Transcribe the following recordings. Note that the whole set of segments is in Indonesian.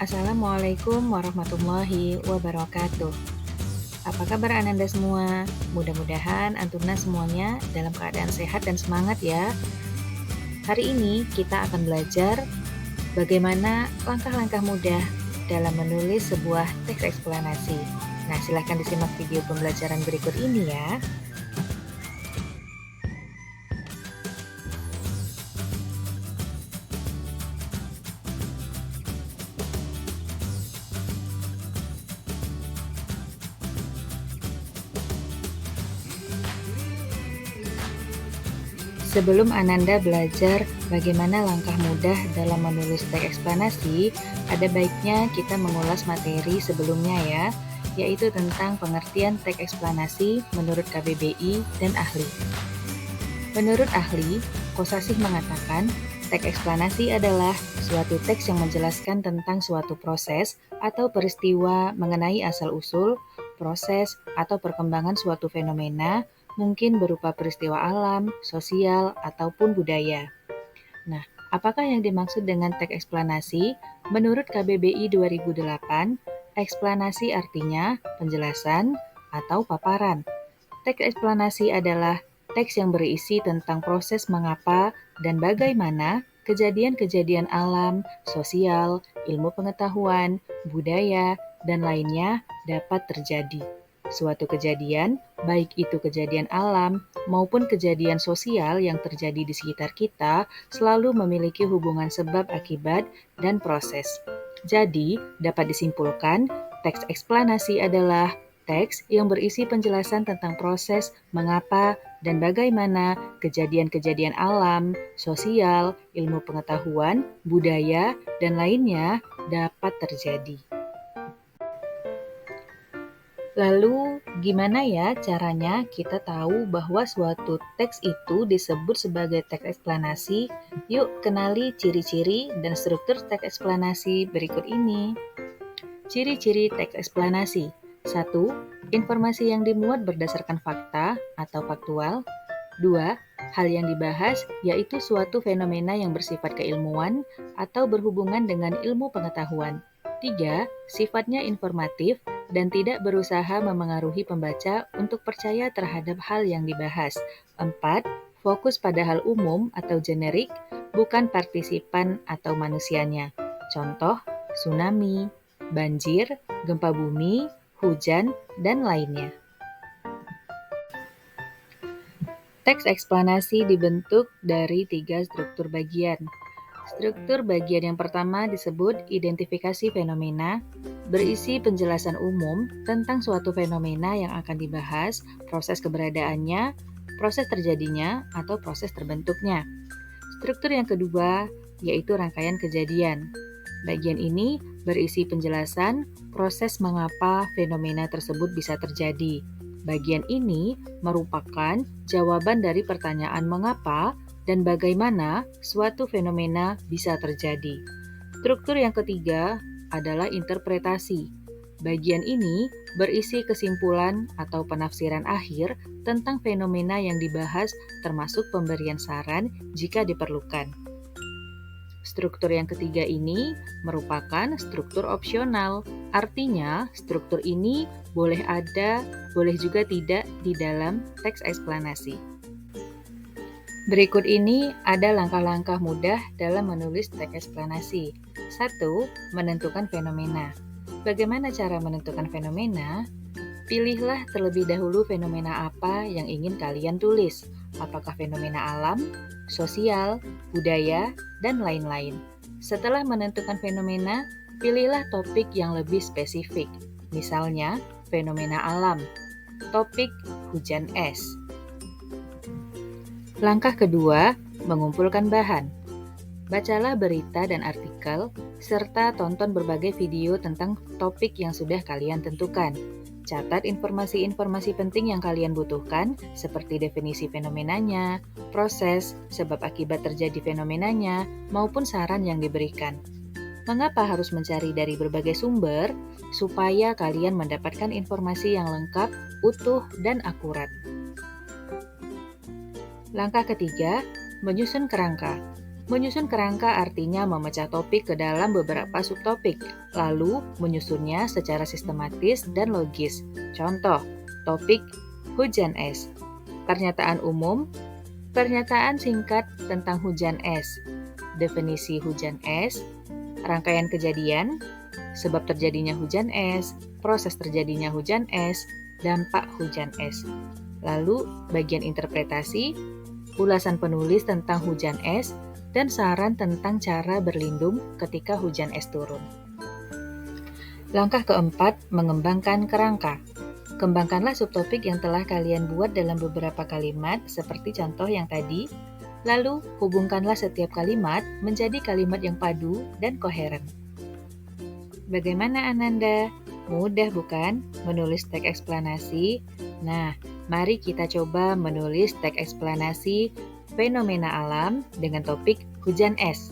Assalamualaikum warahmatullahi wabarakatuh. Apa kabar Ananda semua? Mudah-mudahan Antuna semuanya dalam keadaan sehat dan semangat ya. Hari ini kita akan belajar bagaimana langkah-langkah mudah dalam menulis sebuah teks eksplanasi. Nah, silahkan disimak video pembelajaran berikut ini ya. Sebelum Ananda belajar bagaimana langkah mudah dalam menulis teks eksplanasi, ada baiknya kita mengulas materi sebelumnya ya, yaitu tentang pengertian teks eksplanasi menurut KBBI dan ahli. Menurut ahli, Kosasih mengatakan, teks eksplanasi adalah suatu teks yang menjelaskan tentang suatu proses atau peristiwa mengenai asal-usul, proses, atau perkembangan suatu fenomena, mungkin berupa peristiwa alam, sosial, ataupun budaya. Nah, apakah yang dimaksud dengan teks eksplanasi? Menurut KBBI 2008, eksplanasi artinya penjelasan atau paparan. Teks eksplanasi adalah teks yang berisi tentang proses mengapa dan bagaimana kejadian-kejadian alam, sosial, ilmu pengetahuan, budaya, dan lainnya dapat terjadi. Suatu kejadian, baik itu kejadian alam maupun kejadian sosial yang terjadi di sekitar kita, selalu memiliki hubungan sebab akibat dan proses. Jadi, dapat disimpulkan, teks eksplanasi adalah teks yang berisi penjelasan tentang proses mengapa dan bagaimana kejadian-kejadian alam, sosial, ilmu pengetahuan, budaya, dan lainnya dapat terjadi. Lalu, gimana ya caranya kita tahu bahwa suatu teks itu disebut sebagai teks eksplanasi? Yuk, kenali ciri-ciri dan struktur teks eksplanasi berikut ini. Ciri-ciri teks eksplanasi. 1. Informasi yang dimuat berdasarkan fakta atau faktual. 2. Hal yang dibahas yaitu suatu fenomena yang bersifat keilmuan atau berhubungan dengan ilmu pengetahuan. 3. Sifatnya informatif dan tidak berusaha memengaruhi pembaca untuk percaya terhadap hal yang dibahas. 4. Fokus pada hal umum atau generik, bukan partisipan atau manusianya. Contoh, tsunami, banjir, gempa bumi, hujan, dan lainnya. Teks eksplanasi dibentuk dari 3 struktur bagian. Struktur bagian yang pertama disebut identifikasi fenomena, berisi penjelasan umum tentang suatu fenomena yang akan dibahas, proses keberadaannya, proses terjadinya, atau proses terbentuknya. Struktur yang kedua yaitu rangkaian kejadian. Bagian ini berisi penjelasan proses mengapa fenomena tersebut bisa terjadi. Bagian ini merupakan jawaban dari pertanyaan mengapa dan bagaimana suatu fenomena bisa terjadi. Struktur yang ketiga adalah interpretasi. Bagian ini berisi kesimpulan atau penafsiran akhir tentang fenomena yang dibahas, termasuk pemberian saran jika diperlukan. Struktur yang ketiga ini merupakan struktur opsional. Artinya, struktur ini boleh ada, boleh juga tidak di dalam teks eksplanasi. Berikut ini ada langkah-langkah mudah dalam menulis teks eksplanasi. 1. Menentukan fenomena. Bagaimana cara menentukan fenomena? Pilihlah terlebih dahulu fenomena apa yang ingin kalian tulis. Apakah fenomena alam, sosial, budaya, dan lain-lain. Setelah menentukan fenomena, pilihlah topik yang lebih spesifik. Misalnya, fenomena alam. Topik hujan es. Langkah kedua, mengumpulkan bahan. Bacalah berita dan artikel, serta tonton berbagai video tentang topik yang sudah kalian tentukan. Catat informasi-informasi penting yang kalian butuhkan, seperti definisi fenomenanya, proses, sebab akibat terjadi fenomenanya, maupun saran yang diberikan. Mengapa harus mencari dari berbagai sumber? Supaya kalian mendapatkan informasi yang lengkap, utuh, dan akurat. Langkah ketiga, menyusun kerangka. Menyusun kerangka artinya memecah topik ke dalam beberapa subtopik, lalu menyusunnya secara sistematis dan logis. Contoh, topik hujan es. Pernyataan umum, pernyataan singkat tentang hujan es. Definisi hujan es, rangkaian kejadian, sebab terjadinya hujan es, proses terjadinya hujan es, dampak hujan es. Lalu, bagian interpretasi, ulasan penulis tentang hujan es, dan saran tentang cara berlindung ketika hujan es turun. Langkah keempat, mengembangkan kerangka. Kembangkanlah subtopik yang telah kalian buat dalam beberapa kalimat, seperti contoh yang tadi. Lalu, hubungkanlah setiap kalimat menjadi kalimat yang padu dan koheren. Bagaimana Ananda? Mudah bukan menulis teks eksplanasi? Nah, mari kita coba menulis teks eksplanasi fenomena alam dengan topik hujan es.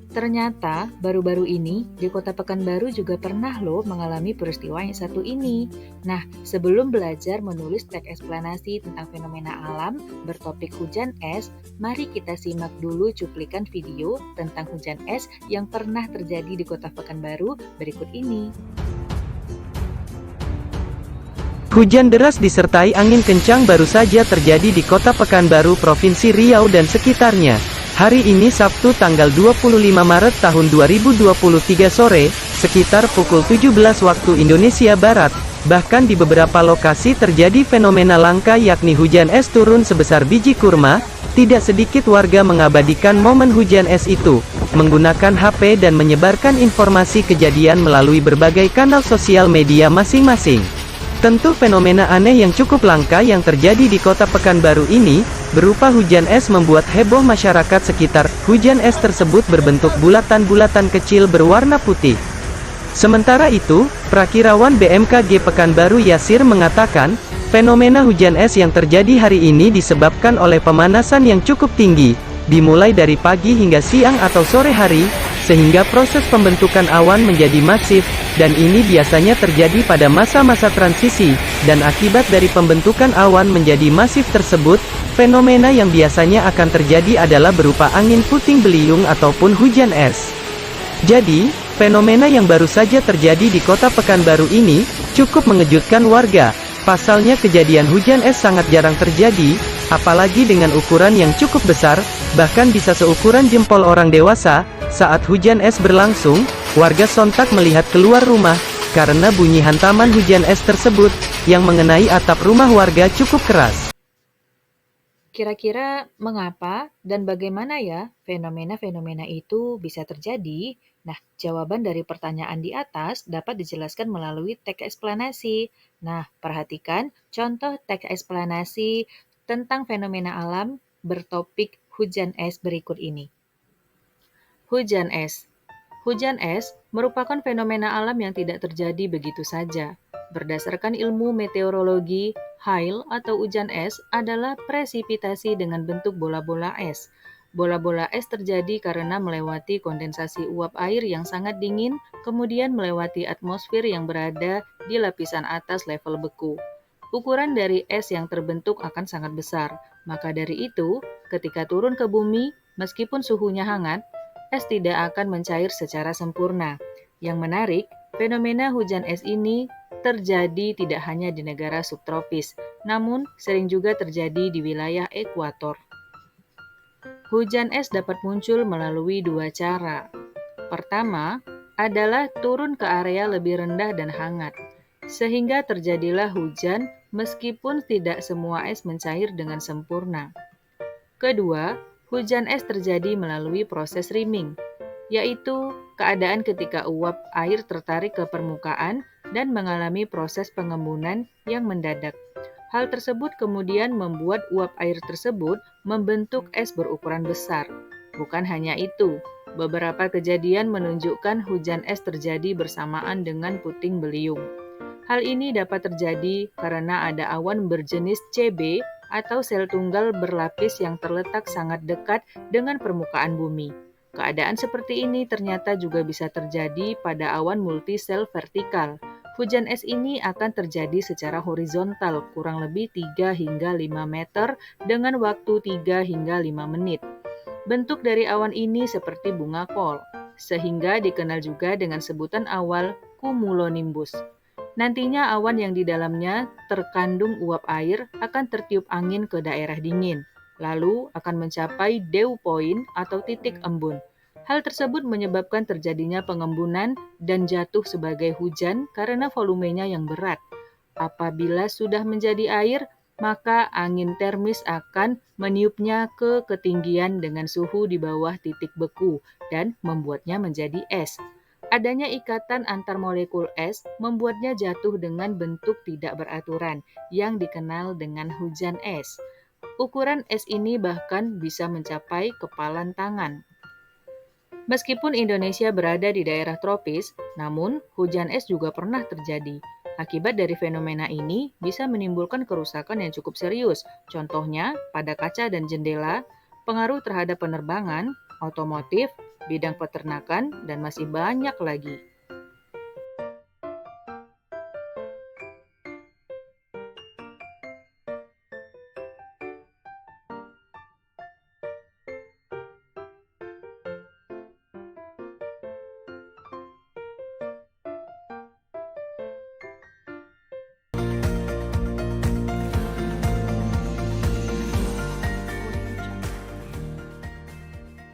Ternyata baru-baru ini di Kota Pekanbaru juga pernah loh mengalami peristiwa yang satu ini. Nah, sebelum belajar menulis teks eksplanasi tentang fenomena alam bertopik hujan es, mari kita simak dulu cuplikan video tentang hujan es yang pernah terjadi di Kota Pekanbaru berikut ini. Hujan deras disertai angin kencang baru saja terjadi di Kota Pekanbaru, Provinsi Riau dan sekitarnya. Hari ini Sabtu tanggal 25 Maret tahun 2023 sore, sekitar pukul 17 waktu Indonesia Barat. Bahkan di beberapa lokasi terjadi fenomena langka yakni hujan es turun sebesar biji kurma. Tidak sedikit warga mengabadikan momen hujan es itu, menggunakan HP dan menyebarkan informasi kejadian melalui berbagai kanal sosial media masing-masing. Tentu fenomena aneh yang cukup langka yang terjadi di Kota Pekanbaru ini, berupa hujan es membuat heboh masyarakat sekitar. Hujan es tersebut berbentuk bulatan-bulatan kecil berwarna putih. Sementara itu, Prakirawan BMKG Pekanbaru Yasir mengatakan, fenomena hujan es yang terjadi hari ini disebabkan oleh pemanasan yang cukup tinggi, dimulai dari pagi hingga siang atau sore hari, sehingga proses pembentukan awan menjadi masif, dan ini biasanya terjadi pada masa-masa transisi, dan akibat dari pembentukan awan menjadi masif tersebut, fenomena yang biasanya akan terjadi adalah berupa angin puting beliung ataupun hujan es. Jadi, fenomena yang baru saja terjadi di Kota Pekanbaru ini, cukup mengejutkan warga. Pasalnya kejadian hujan es sangat jarang terjadi, apalagi dengan ukuran yang cukup besar, bahkan bisa seukuran jempol orang dewasa. Saat hujan es berlangsung, warga sontak melihat keluar rumah, karena bunyi hantaman hujan es tersebut, yang mengenai atap rumah warga cukup keras. Kira-kira mengapa dan bagaimana ya fenomena-fenomena itu bisa terjadi? Nah, jawaban dari pertanyaan di atas dapat dijelaskan melalui teks eksplanasi. Nah, perhatikan contoh teks eksplanasi tentang fenomena alam bertopik hujan es berikut ini. Hujan es. Hujan es merupakan fenomena alam yang tidak terjadi begitu saja. Berdasarkan ilmu meteorologi, hail atau hujan es adalah presipitasi dengan bentuk bola-bola es. Bola-bola es terjadi karena melewati kondensasi uap air yang sangat dingin, kemudian melewati atmosfer yang berada di lapisan atas level beku. Ukuran dari es yang terbentuk akan sangat besar, maka dari itu, ketika turun ke bumi, meskipun suhunya hangat, es tidak akan mencair secara sempurna. Yang menarik, fenomena hujan es ini terjadi tidak hanya di negara subtropis, namun sering juga terjadi di wilayah ekuator. Hujan es dapat muncul melalui dua cara. Pertama, adalah turun ke area lebih rendah dan hangat, sehingga terjadilah hujan meskipun tidak semua es mencair dengan sempurna. Kedua, hujan es terjadi melalui proses riming, yaitu keadaan ketika uap air tertarik ke permukaan dan mengalami proses pengembunan yang mendadak. Hal tersebut kemudian membuat uap air tersebut membentuk es berukuran besar. Bukan hanya itu, beberapa kejadian menunjukkan hujan es terjadi bersamaan dengan puting beliung. Hal ini dapat terjadi karena ada awan berjenis CB atau sel tunggal berlapis yang terletak sangat dekat dengan permukaan bumi. Keadaan seperti ini ternyata juga bisa terjadi pada awan multisel vertikal. Hujan es ini akan terjadi secara horizontal kurang lebih 3 hingga 5 meter dengan waktu 3 hingga 5 menit. Bentuk dari awan ini seperti bunga kol, sehingga dikenal juga dengan sebutan awal cumulonimbus. Nantinya awan yang di dalamnya terkandung uap air akan tertiup angin ke daerah dingin, lalu akan mencapai dew point atau titik embun. Hal tersebut menyebabkan terjadinya pengembunan dan jatuh sebagai hujan karena volumenya yang berat. Apabila sudah menjadi air, maka angin termis akan meniupnya ke ketinggian dengan suhu di bawah titik beku dan membuatnya menjadi es. Adanya ikatan antar molekul es membuatnya jatuh dengan bentuk tidak beraturan yang dikenal dengan hujan es. Ukuran es ini bahkan bisa mencapai kepalan tangan. Meskipun Indonesia berada di daerah tropis, namun hujan es juga pernah terjadi. Akibat dari fenomena ini bisa menimbulkan kerusakan yang cukup serius. Contohnya, pada kaca dan jendela, pengaruh terhadap penerbangan, otomotif, bidang peternakan, dan masih banyak lagi.